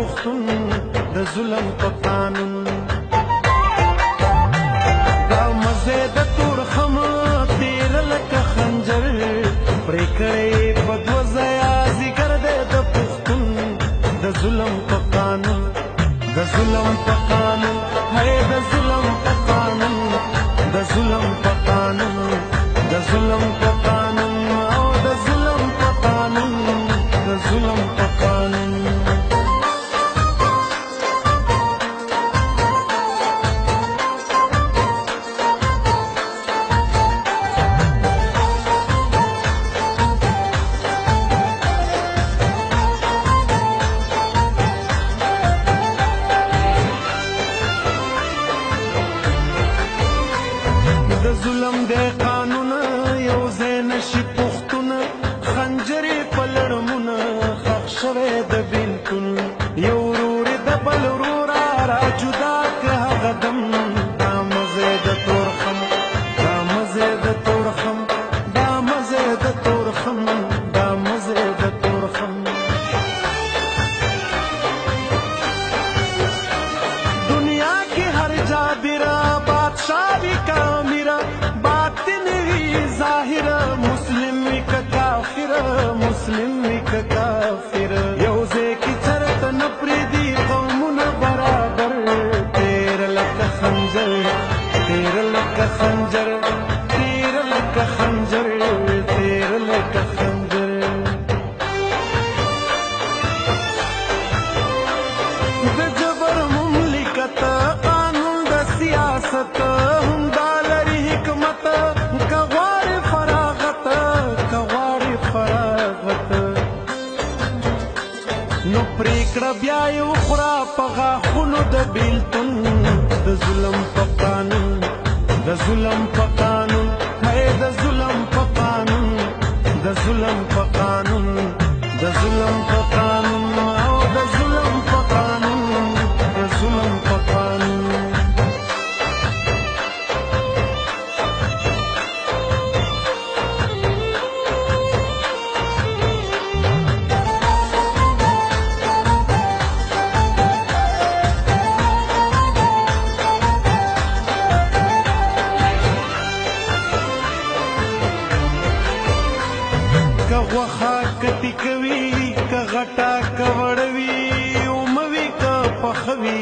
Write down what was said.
پښتون د ظلم په قانون دا مزه د تورخم تیر لکه خنجر پرې کړې په دوه ځایه ذکر دی د پښتون د ظلم په قانون د ظلم په قانون هی د ظلم په قانون د ظلم په قانون د ظلم په قانون او د ظلم په قانون د ظلم په قانون د ظلم د قانون یو ځای نشي پښتون خنجرې په لړمونه ښخ شوی د بېلتون یو ورور د بل وروره را جدا که هغه دم دا مزې د تورخم دا مزې د تورخم دا مزې د تورخم دا مزې د تورخم دنیا کې هر جابره بادشاہ وي کامیره باطن وي ظاهره مسلم وي که کافر مسلم وي که کافر یو ځای کې چرته نه پرېږدي قومونه برابر تیر لکه خنجر تیر لکه خنجر تیر لکه خنجر تیر لکه خنجر د جبر مملکت قانون د سیاست هم دا لري حکمت که غواړې فراغت که غواړې فراغت نو پرېکړه بیا یې وخوره په غاښونو د بېلتون د ظلم په قانون د ظلم په قانون هی د ظلم په قانون د ظلم په قانون د ظلم په قانون او د ظلم په قانون د ظلم په قانون که غوښه کتی کوي که غټه که وړوي اومه وي که پخه وي